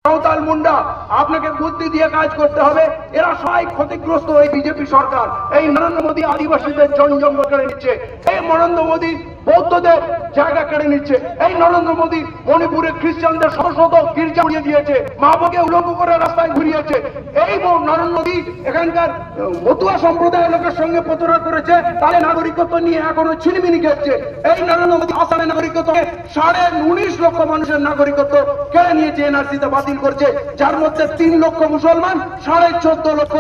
সাঁওতাল মুন্ডা আপনাকে বুদ্ধি দিয়ে কাজ করতে হবে। এরা সবাই ক্ষতিগ্রস্ত এই বিজেপি সরকার। এই নরেন্দ্র মোদী আদিবাসীদের জঙ্গল কেড়ে নিচ্ছে, এই নরেন্দ্র মোদী বৌদ্ধদের জায়গা কেড়ে নিচ্ছে, এই নরেন্দ্র মোদী মণিপুরে খ্রিস্টানদের শত শত গির্জা উড়িয়ে দিয়েছে, মা বোকে উলঙ্গ করে রাস্তায় ঘুরিয়েছে। এই নরেন্দ্র মোদী এখানকার মতুয়া সম্প্রদায়ের লোকের সঙ্গে প্রতারণা করেছে, তাহলে নাগরিকত্ব নিয়ে এখনো ছিনিমিনি খেলছে। এই নরেন্দ্র মোদী আসামের নাগরিকত্ব 19.5 লক্ষ মানুষের নাগরিকত্ব কেড়ে নিয়েছে, এনআরসিতে বাতিল করছে, যার মধ্যে 3 লক্ষ মুসলমান, 14.5 লক্ষ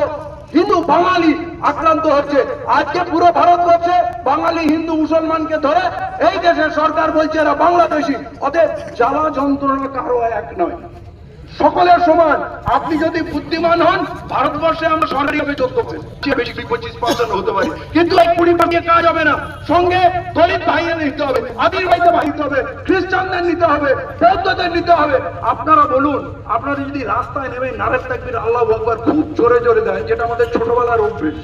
হিন্দু বাঙালি আক্রান্ত হচ্ছে। আজকে পুরো ভারতবর্ষে বাঙালি হিন্দু মুসলমানকে ধরে এই দেশের সরকার বলছে এরা বাংলাদেশি। অতএব জ্বালা যন্ত্রণা কারো এক নয়, সকলের সমান। আপনি যদি বুদ্ধিমান হন, ভারতবর্ষে আমরা সরকারিভাবে যোগ্য হবে, বেশি 25% হতে পারি, কিন্তু এই 20% কাজ হবে না। সঙ্গে দলিত ভাইদের নিতে হবে, আদিবাসীদের ভাই নিতে হবে, খ্রিস্টানদের নিতে হবে, বৌদ্ধদের নিতে হবে। আপনারা বলুন, আপনারা যদি রাস্তায় নেমে নারে তাকবীর আল্লাহু আকবার খুব জোরে জোরে দেন, যেটা আমাদের ছোটবেলার অভ্যেস,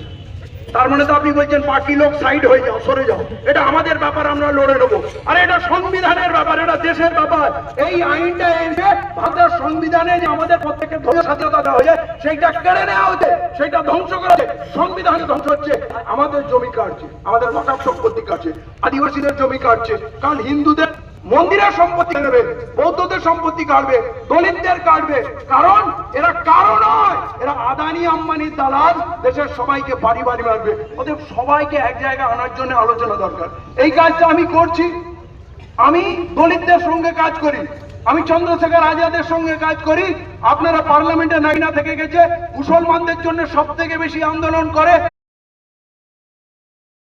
তার মানে তো আপনি বলছেন পার্টি লোক সাইড হয়ে যাও, সরে যাও, এটা আমাদের ব্যাপার, আমরা লড়ে নেবো। আর এটা সংবিধানের ব্যাপার, এটা দেশের ব্যাপার। এই আইনটা এসে ভারতের সংবিধানে যে আমাদের প্রত্যেকের স্বাধীনতা দেওয়া হয়েছে সেইটা কেড়ে নেওয়া হচ্ছে, সেইটা ধ্বংস করা হচ্ছে, সংবিধান ধ্বংস হচ্ছে। আমাদের জমি কাটছে, আমাদের ওয়াকফ সম্পত্তি কাটছে, আদিবাসীদের জমি কাটছে, কারণ হিন্দুদের মন্দিরের সম্পত্তি নেবে, বৌদ্ধদের সম্পত্তি কাটবে, দলিতদের কাটবে। কারণ এরা কারো নয়, এরা আদানি আম্বানির দালাল, দেশের সবাইকে বাড়ি বাড়ি মারবে। ওদের সবাইকে এক জায়গায় আনার জন্য আলোচনা দরকার। এই কাজটা আমি করছি, আমি দলিতদের সঙ্গে কাজ করি, আমি চন্দ্রশেখর আজাদের সঙ্গে কাজ করি। আপনারা পার্লামেন্টে নাইনা থেকে গেছে, মুসলমানদের জন্য সব থেকে বেশি আন্দোলন করে।